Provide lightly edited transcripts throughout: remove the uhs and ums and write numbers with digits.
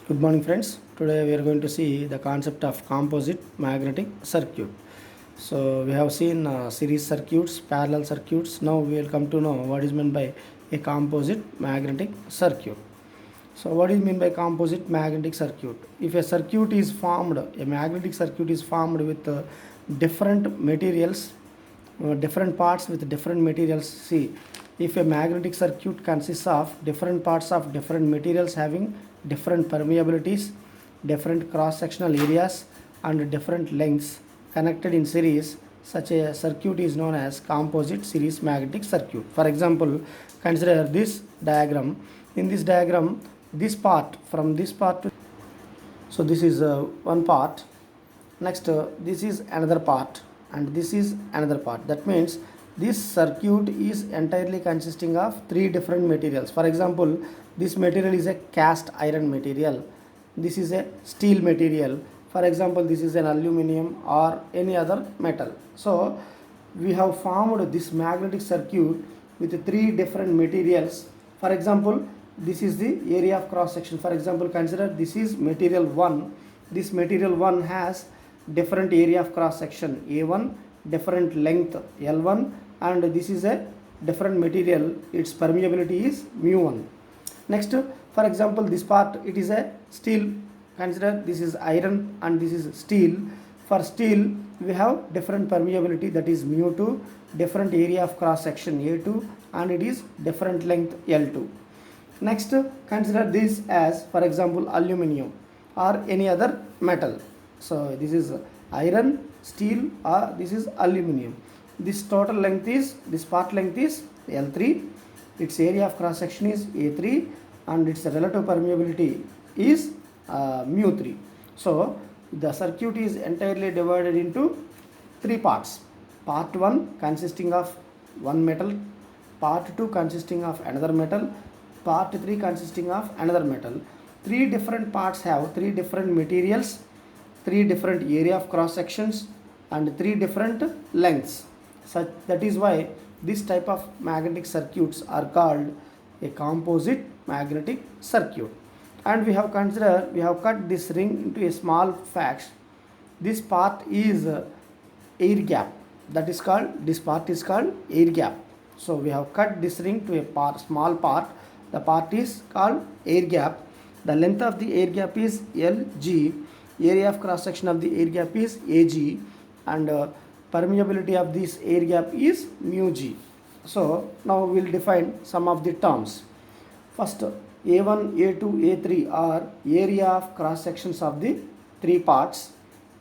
Good morning, friends. Today we are going to see the concept of composite magnetic circuit. So we have seen series circuits, parallel circuits. Now we will come to know what is meant by a composite magnetic circuit. So what is meant by composite magnetic circuit? If a circuit is formed, a magnetic circuit is formed with different materials, different parts with different materials. See, if a magnetic circuit consists of different parts of different materials having different permeabilities, different cross sectional areas and different lengths connected in series, such a circuit is known as composite series magnetic circuit. For example, consider this diagram. In this diagram, this part, from this part to, so this is one part. Next, this is another part and this is another part. That means this circuit is entirely consisting of three different materials. For example, this material is a cast iron material, this is a steel material, for example this is an aluminum or any other metal. So we have formed this magnetic circuit with three different materials. For example, this is the area of cross section. For example, consider this is material 1. This material 1 has different area of cross section A1, different length L1, and this is a different material, its permeability is mu1. Next, for example, this part, it is a steel. Consider this is iron and this is steel. For steel we have different permeability, that is mu2, different area of cross section A2, and it is different length L2. Next, consider this as, for example, aluminum or any other metal. So this is iron, steel, or this is aluminum. This total length is, this part length is L3, its area of cross section is A3, and its relative permeability is mu3. So the circuit is entirely divided into three parts. Part 1 consisting of one metal, part 2 consisting of another metal, part 3 consisting of another metal. Three different parts have three different materials, three different area of cross sections, and three different lengths. So that is why this type of magnetic circuits are called a composite magnetic circuit. And we have considered, we have cut this ring into a small fraction. This part is air gap, that is called, this part is called air gap. So we have cut this ring to a part, small part, the part is called air gap. The length of the air gap is Lg, area of cross section of the air gap is Ag, and permeability of this air gap is mu g. So now we will define some of the terms. First, A1, A2, A3 are area of cross sections of the three parts.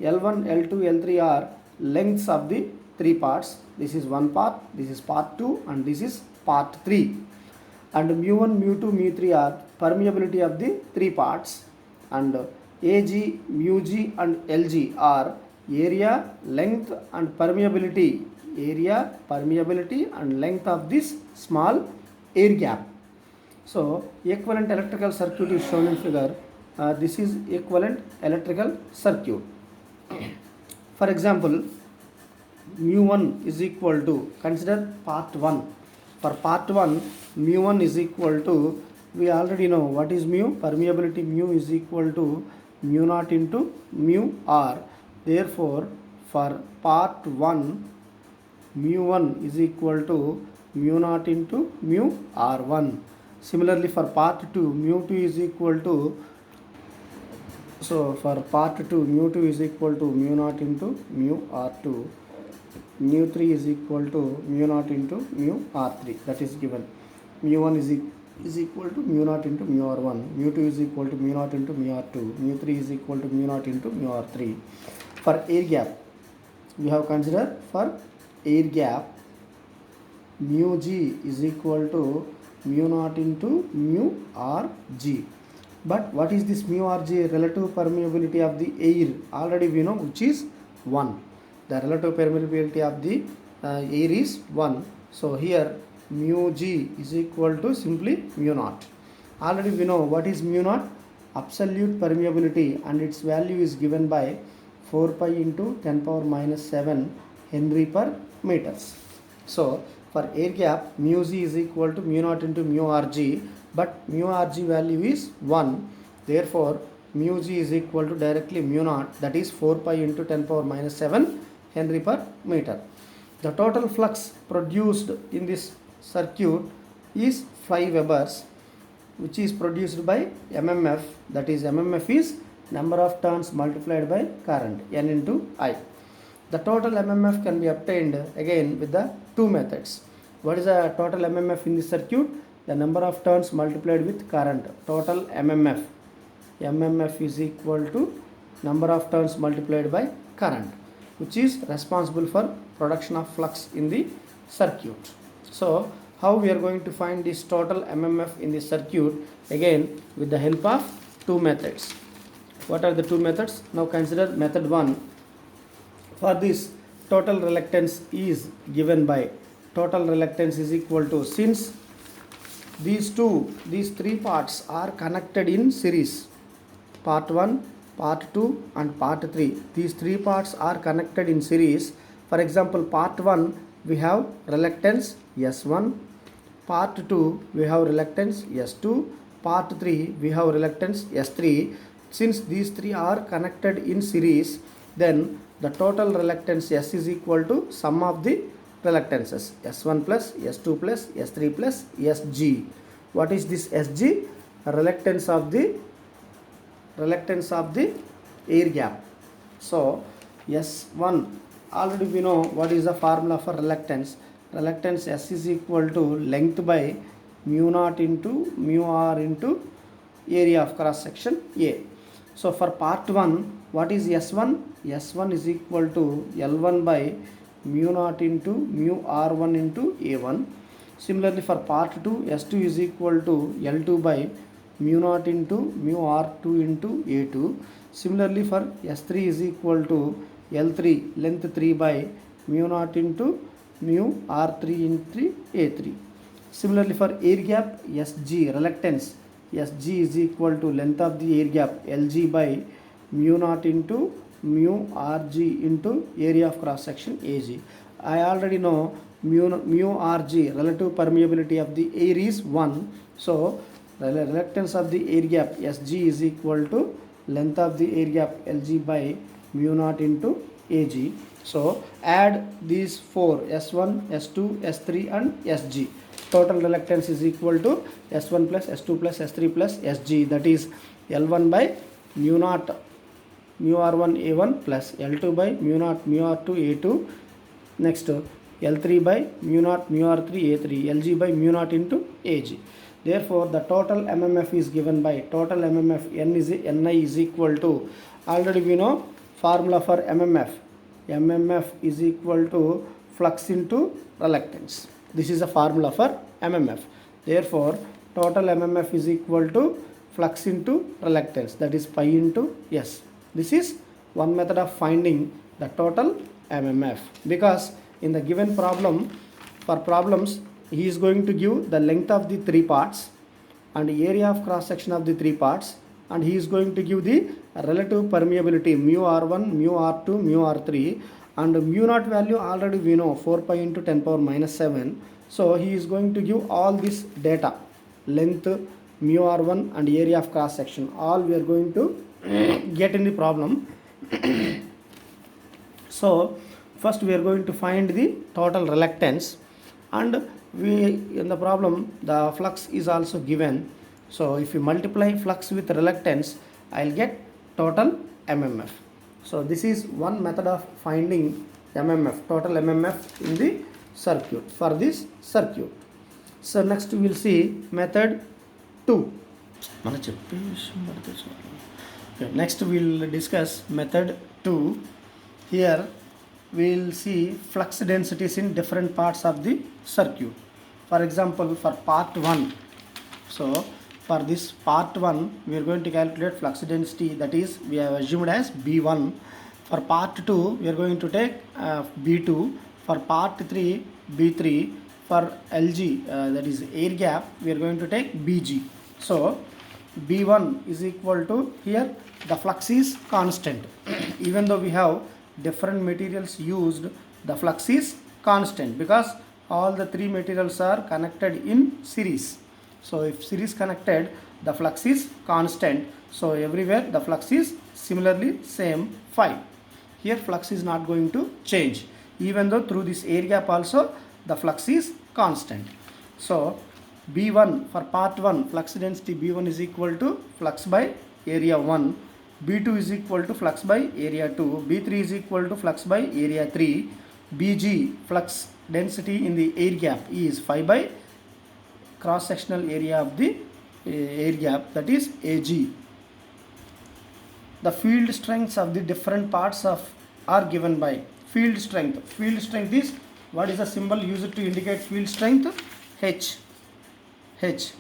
L1, L2, L3 are lengths of the three parts. This is one part, this is part 2, and this is part 3. And mu1, mu2, mu3 are permeability of the three parts. And Ag, μg and Lg are area, length and permeability, area, permeability and length of this small air gap. So equivalent electrical circuit is shown in figure. This is equivalent electrical circuit. For example, mu1 is equal to, consider part 1. For part 1, mu1 is equal to, we already know what is mu, permeability mu is equal to mu naught into mu r. Therefore, for part 1, mu1 is equal to mu naught into mu r1. Similarly, for part 2, mu2 is equal to, so for part 2, mu2 is equal to mu naught into mu r2. Mu3 is equal to mu naught into mu r3. That is given. Mu1 is equal to mu naught into mu r1. Mu2 is equal to mu naught into mu r2. Mu3 is equal to mu naught into mu r3. For air gap, we have considered, for air gap, mu g is equal to mu naught into mu rg. But what is this mu rg? Relative permeability of the air, already we know, which is 1. The relative permeability of the air is 1. So here mu g is equal to simply mu naught. Already we know what is mu naught, absolute permeability, and its value is given by 4 pi into 10 power minus 7 Henry per meters. So for air gap, mu g is equal to mu naught into mu rg, but mu rg value is 1. Therefore mu g is equal to directly mu naught, that is 4 pi into 10 power minus 7 Henry per meter. The total flux produced in this circuit is 5 Webers, which is produced by mmf, that is mmf is number of turns multiplied by current, n into I. The total mmf can be obtained again with the two methods. What is the total mmf in this circuit? The number of turns multiplied with current. Total mmf is equal to number of turns multiplied by current, which is responsible for production of flux in the circuit. So how we are going to find this total mmf in this circuit? Again with the help of two methods. What are the two methods? Now consider method 1. For this, total reluctance is given by total reluctance is equal to, since these three parts are connected in series, part 1, part 2 and part 3. These three parts are connected in series. For example, part 1 we have reluctance S1, part 2 we have reluctance S2, part 3 we have reluctance S3. Since these three are connected in series, then the total reluctance S is equal to sum of the reluctances, S1 plus S2 plus S3 plus Sg. What is this Sg? Reluctance of the air gap. So S1, already we know what is the formula for reluctance. Reluctance S is equal to length by mu naught into mu r into area of cross section A. So for part 1, what is S1? S1 is equal to L1 by mu naught into mu r1 into A1. Similarly for part 2, S2 is equal to L2 by mu naught into mu r2 into A2. Similarly for S3 is equal to L3 length 3 by mu naught into mu r3 into A3. Similarly for air gap, Sg reluctance, Sg is equal to length of the air gap Lg by mu naught into mu rg into area of cross section Ag. I already know mu rg, relative permeability of the air, is 1. So reluctance of the air gap Sg is equal to length of the air gap Lg by mu naught into Ag. So add these four, S1, S2, S3 and Sg. Total reluctance is equal to S1 plus S2 plus S3 plus Sg, that is L1 by mu naught mu r1 A1 plus L2 by mu naught mu r2 A2. Next L3 by mu naught mu r3 A3, Lg by mu naught into Ag. Therefore the total mmf is given by total mmf Ni is equal to, already we know formula for mmf. mmf is equal to flux into reluctance. This is a formula for mmf. Therefore total mmf is equal to flux into reluctance, that is pi into S. This is one method of finding the total mmf, because in the given problem, for problems he is going to give the length of the three parts and area of cross section of the three parts, and he is going to give the relative permeability mu r1, mu r2, mu r3, and mu naught value already we know 4 pi into 10 power minus 7. So he is going to give all this data, length, mu r1 and area of cross section, all we are going to get in the problem. So first we are going to find the total reluctance, and in the problem the flux is also given. So if you multiply flux with reluctance, I'll get total mmf. So this is one method of finding mmf, total mmf in the circuit, for this circuit. So next we will see method 2. Okay, next we will discuss method 2. Here we will see flux densities in different parts of the circuit. For example, for part 1, so for this part 1 we are going to calculate flux density, that is we have assumed as B1. For part 2 we are going to take B2. For part 3 B3. For Lg, that is air gap, we are going to take Bg. So B1 is equal to, here the flux is constant. Even though we have different materials used, the flux is constant because all the three materials are connected in series. So if series connected, the flux is constant. So everywhere the flux is similarly same 5. Here flux is not going to change, even though through this air gap also the flux is constant. So B1 for part 1, flux density B1 is equal to flux by area 1, B2 is equal to flux by area 2, B3 is equal to flux by area 3, Bg flux density in the air gap is 5 by cross sectional area of the air gap, that is Ag. The field strengths of the different parts of are given by field strength. Field strength is, what is the symbol used to indicate field strength? H.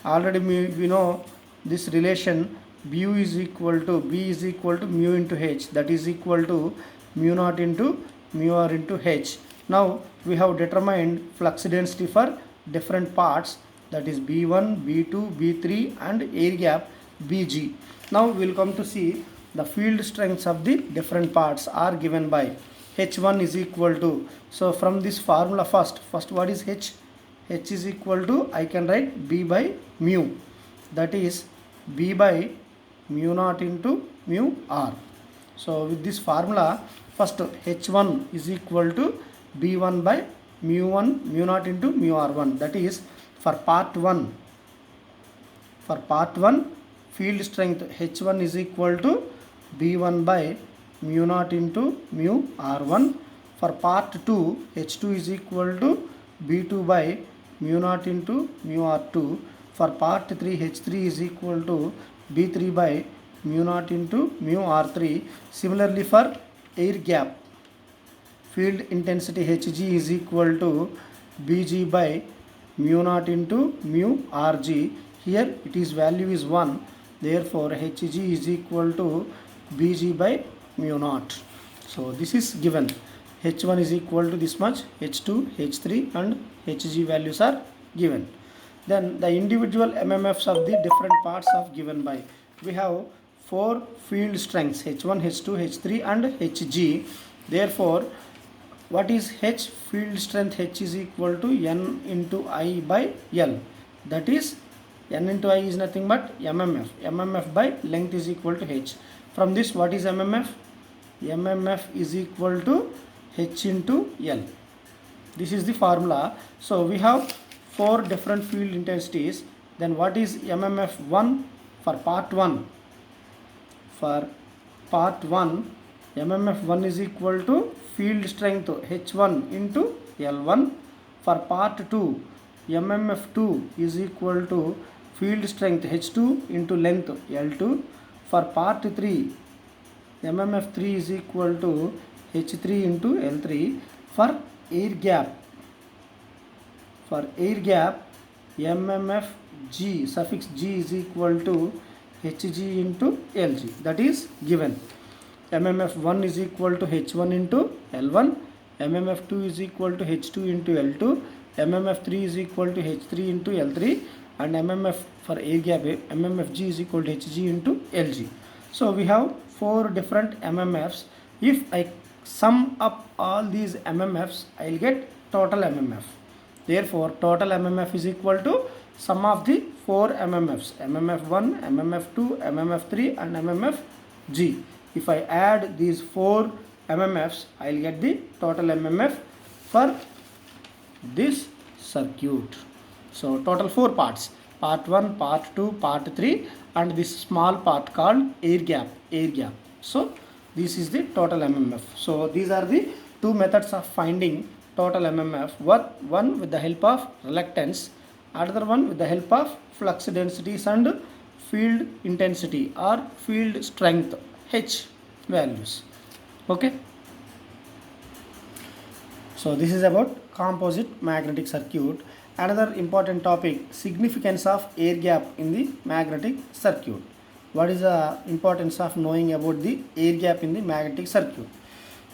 Already we know this relation, Bu is equal to B is equal to mu into H, that is equal to mu naught into mu r into H. Now we have determined flux density for different parts, that is B1, B2, B3 and air gap Bg. Now we will come to see the field strengths of the different parts are given by H1 is equal to, so from this formula first what is H? H is equal to, I can write B by mu, that is B by mu naught into mu r. So with this formula, first H1 is equal to B1 by mu1 mu naught into mu r1, that is for part 1 field strength H1 is equal to B1 by mu naught into mu r1. For part 2 H2 is equal to B2 by mu naught into mu r2. For part 3 H3 is equal to B3 by mu naught into mu r3. Similarly for air gap, field intensity Hg is equal to Bg by mu naught into mu rg. Here it is value is 1, therefore Hg is equal to Bg by mu naught. So this is given. H1 is equal to this much, H2, H3 and Hg values are given. Then the individual MMFs of the different parts are given by, we have 4 field strengths H1, H2, H3 and Hg. Therefore what is H? Field strength H is equal to N into I by L, that is N into I is nothing but MMF by length is equal to H. From this what is MMF? MMF is equal to H into L. This is the formula. So we have 4 different field intensities. Then what is MMF 1 for part 1? For part 1, MMF 1 is equal to field strength H1 into L1. For part 2, MMF 2 is equal to field strength H2 into length L2. For part 3, MMF 3 is equal to H3 into L3. For air gap, MMF G, suffix G is equal to Hg into Lg, that is given. MMF 1 is equal to H1 into L1, MMF 2 is equal to H2 into L2, MMF 3 is equal to H3 into L3, and MMF for air gap, MMF G is equal to Hg into Lg. So we have 4 different MMFs. If I sum up all these MMFs, I will get total MMF. Therefore total MMF is equal to sum of the 4 MMFs, MMF 1, MMF 2, MMF 3 and MMF G. If I add these 4 MMFs, I will get the total MMF for this circuit. So total 4 parts, part 1, part 2, part 3 and this small part called air gap. So this is the total MMF. So these are the 2 methods of finding total MMF. One with the help of reluctance, another one with the help of flux densities and field intensity or field strength H values. Okay. So this is about composite magnetic circuit. Another important topic, significance of air gap in the magnetic circuit. What is the importance of knowing about the air gap in the magnetic circuit?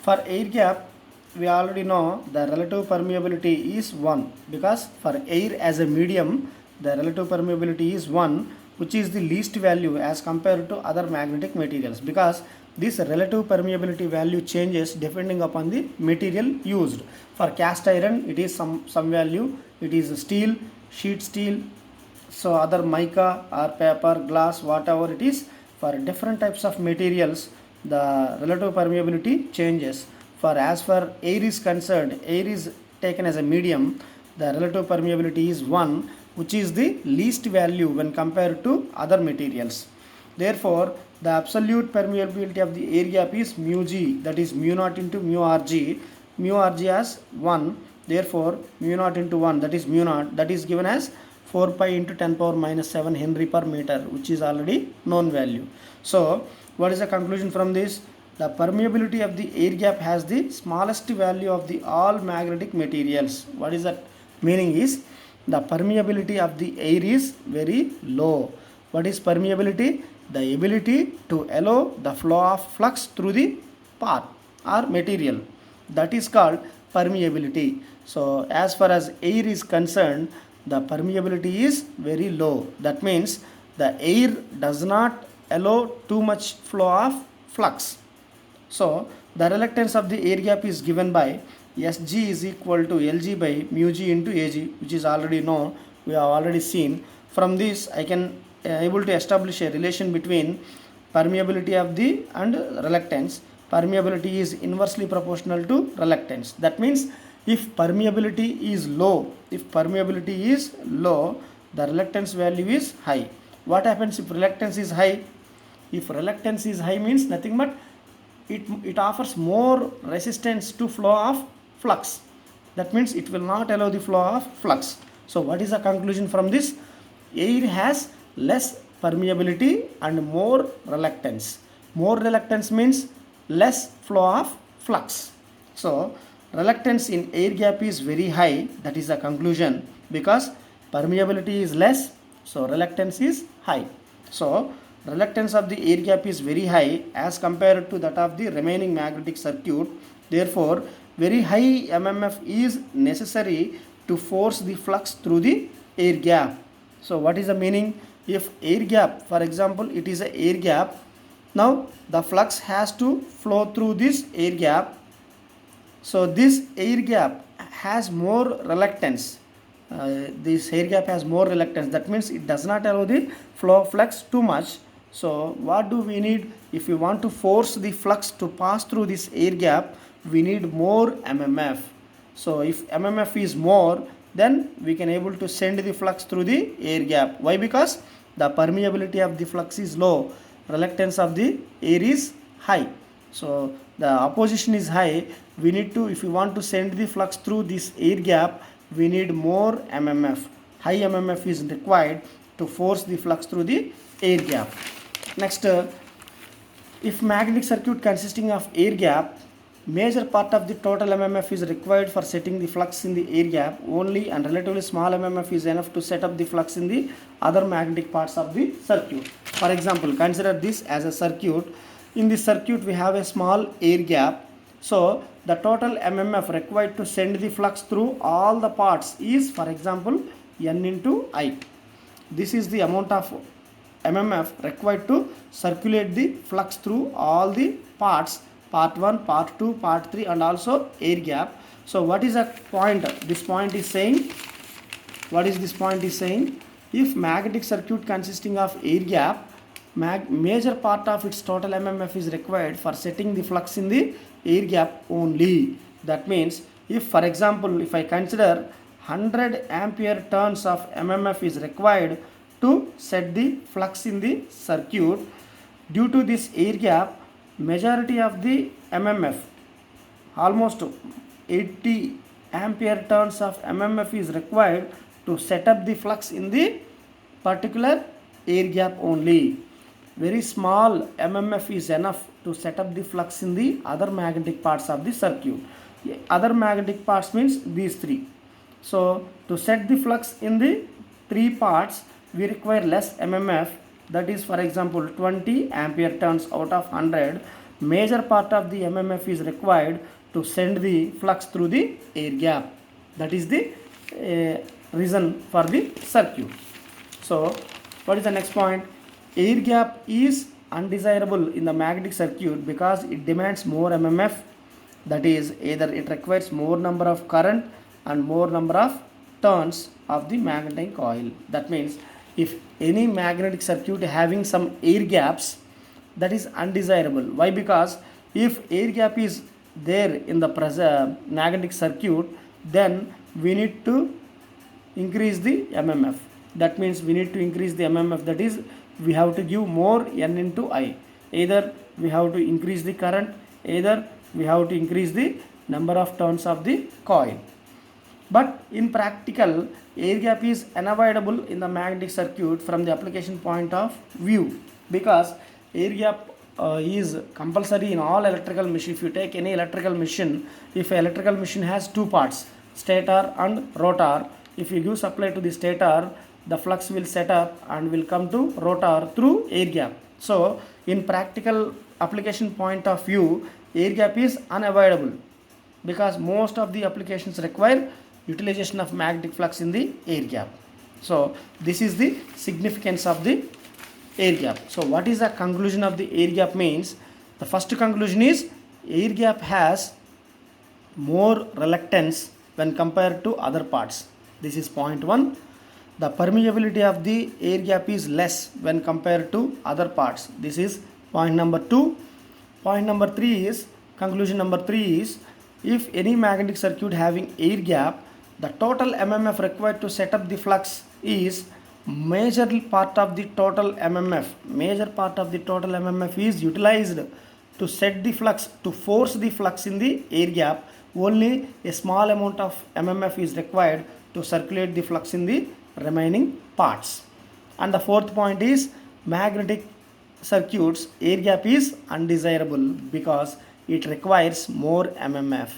For air gap, we already know the relative permeability is 1, because for air as a medium, the relative permeability is 1, which is the least value as compared to other magnetic materials, because this relative permeability value changes depending upon the material used. For cast iron, it is some value, it is steel, sheet steel, so other mica or paper, glass, whatever it is, for different types of materials, the relative permeability changes. For as far air is concerned, air is taken as a medium, the relative permeability is 1, which is the least value when compared to other materials. Therefore, the absolute permeability of the air gap is mu g, that is mu naught into mu rg. Mu rg as 1, therefore mu naught into 1, that is mu naught, that is given as 4 pi into 10 power minus 7 Henry per meter, which is already known value. So, what is the conclusion from this? The permeability of the air gap has the smallest value of the all magnetic materials. What is that meaning is, the permeability of the air is very low. What is permeability? The ability to allow the flow of flux through the part or material. That is called permeability. So, as far as air is concerned, the permeability is very low. That means the air does not allow too much flow of flux. So, the reluctance of the air gap is given by Sg is equal to Lg by mu g into Ag, which is already known, we have already seen. From this, I can able to establish a relation between permeability of the and reluctance. Permeability is inversely proportional to reluctance. That means if permeability is low, the reluctance value is high. What happens if reluctance is high? If reluctance is high means nothing but it offers more resistance to flow of flux. That means it will not allow the flow of flux. So what is the conclusion from this? Air has less permeability and more reluctance. More reluctance means less flow of flux. So reluctance in air gap is very high. That is the conclusion, because permeability is less, so reluctance is high. So reluctance of the air gap is very high as compared to that of the remaining magnetic circuit. Therefore, very high MMF is necessary to force the flux through the air gap. So what is the meaning? If air gap, for example, it is an air gap, now the flux has to flow through this air gap. So this air gap has more reluctance. This air gap has more reluctance. That means it does not allow the flow of flux too much. So what do we need? If we want to force the flux to pass through this air gap, we need more MMF. So if MMF is more, then we can able to send the flux through the air gap. Why? Because the permeability of the flux is low, reluctance of the air is high. So the opposition is high. We need to, if we want to send the flux through this air gap, we need more MMF. High MMF is required to force the flux through the air gap. Next, if magnetic circuit consisting of air gap, major part of the total MMF is required for setting the flux in the air gap only, and relatively small MMF is enough to set up the flux in the other magnetic parts of the circuit. For example, consider this as a circuit. In this circuit, we have a small air gap. So the total MMF required to send the flux through all the parts is, for example, N into I. This is the amount of MMF required to circulate the flux through all the parts, part 1, part 2, part 3, and also air gap. So what is the point? This point is saying, what is this point is saying? If magnetic circuit consisting of air gap, major part of its total MMF is required for setting the flux in the air gap only. That means if, for example, if I consider 100 ampere turns of MMF is required to set the flux in the circuit, due to this air gap, majority of the MMF, almost 80 ampere turns of MMF is required to set up the flux in the particular air gap only. Very small MMF is enough to set up the flux in the other magnetic parts of the circuit. Other magnetic parts means these three. So to set the flux in the three parts, we require less MMF. That is, for example, 20 ampere turns out of 100. Major part of the MMF is required to send the flux through the air gap. That is the reason for the circuit. So what is the next point? Air gap is undesirable in the magnetic circuit because it demands more MMF. That is, either it requires more number of current and more number of turns of the magnetic coil. That means if any magnetic circuit having some air gaps, that is undesirable. Why? Because if air gap is there in the magnetic circuit, then we need to increase the mmf. That means we need to increase the mmf, that is we have to give more n into I. Either we have to increase the current, either we have to increase the number of turns of the coil. But in practical, air gap is unavoidable in the magnetic circuit from the application point of view, because air gap is compulsory in all electrical machine. If you take any electrical machine, if an electrical machine has two parts, stator and rotor, if you give supply to the stator, the flux will set up and will come to rotor through air gap. So in practical application point of view, air gap is unavoidable, because most of the applications require utilization of magnetic flux in the air gap. So this is the significance of the air gap. So what is the conclusion of the air gap means? The first conclusion is air gap has more reluctance when compared to other parts. This is point 1. The permeability of the air gap is less when compared to other parts. This is point number 2. Point number 3 is, conclusion number 3 is, if any magnetic circuit having air gap, the total mmf required to set up the flux is major part of the total mmf. Major part of the total mmf is utilized to set the flux, to force the flux in the air gap. Only a small amount of mmf is required to circulate the flux in the remaining parts. And the fourth point is, magnetic circuits air gap is undesirable because it requires more mmf.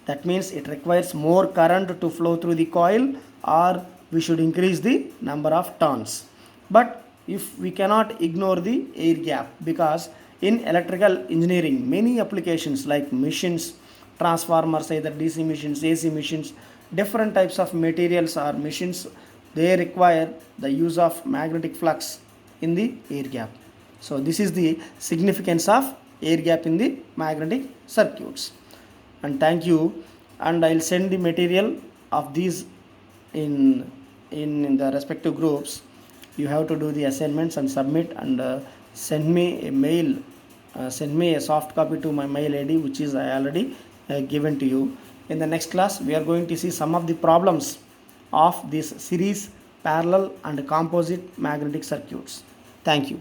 That means it requires more current to flow through the coil, or we should increase the number of turns. But if we cannot ignore the air gap, because in electrical engineering many applications like machines, transformers, either DC machines, AC machines, different types of materials or machines, they require the use of magnetic flux in the air gap. So this is the significance of air gap in the magnetic circuits. And thank you, and I'll send the material of these in the respective groups. You have to do the assignments and submit, and send me a mail, send me a soft copy to my mail ID, which is I already given to you. In the next class we are going to see some of the problems of this series, parallel and composite magnetic circuits. Thank you.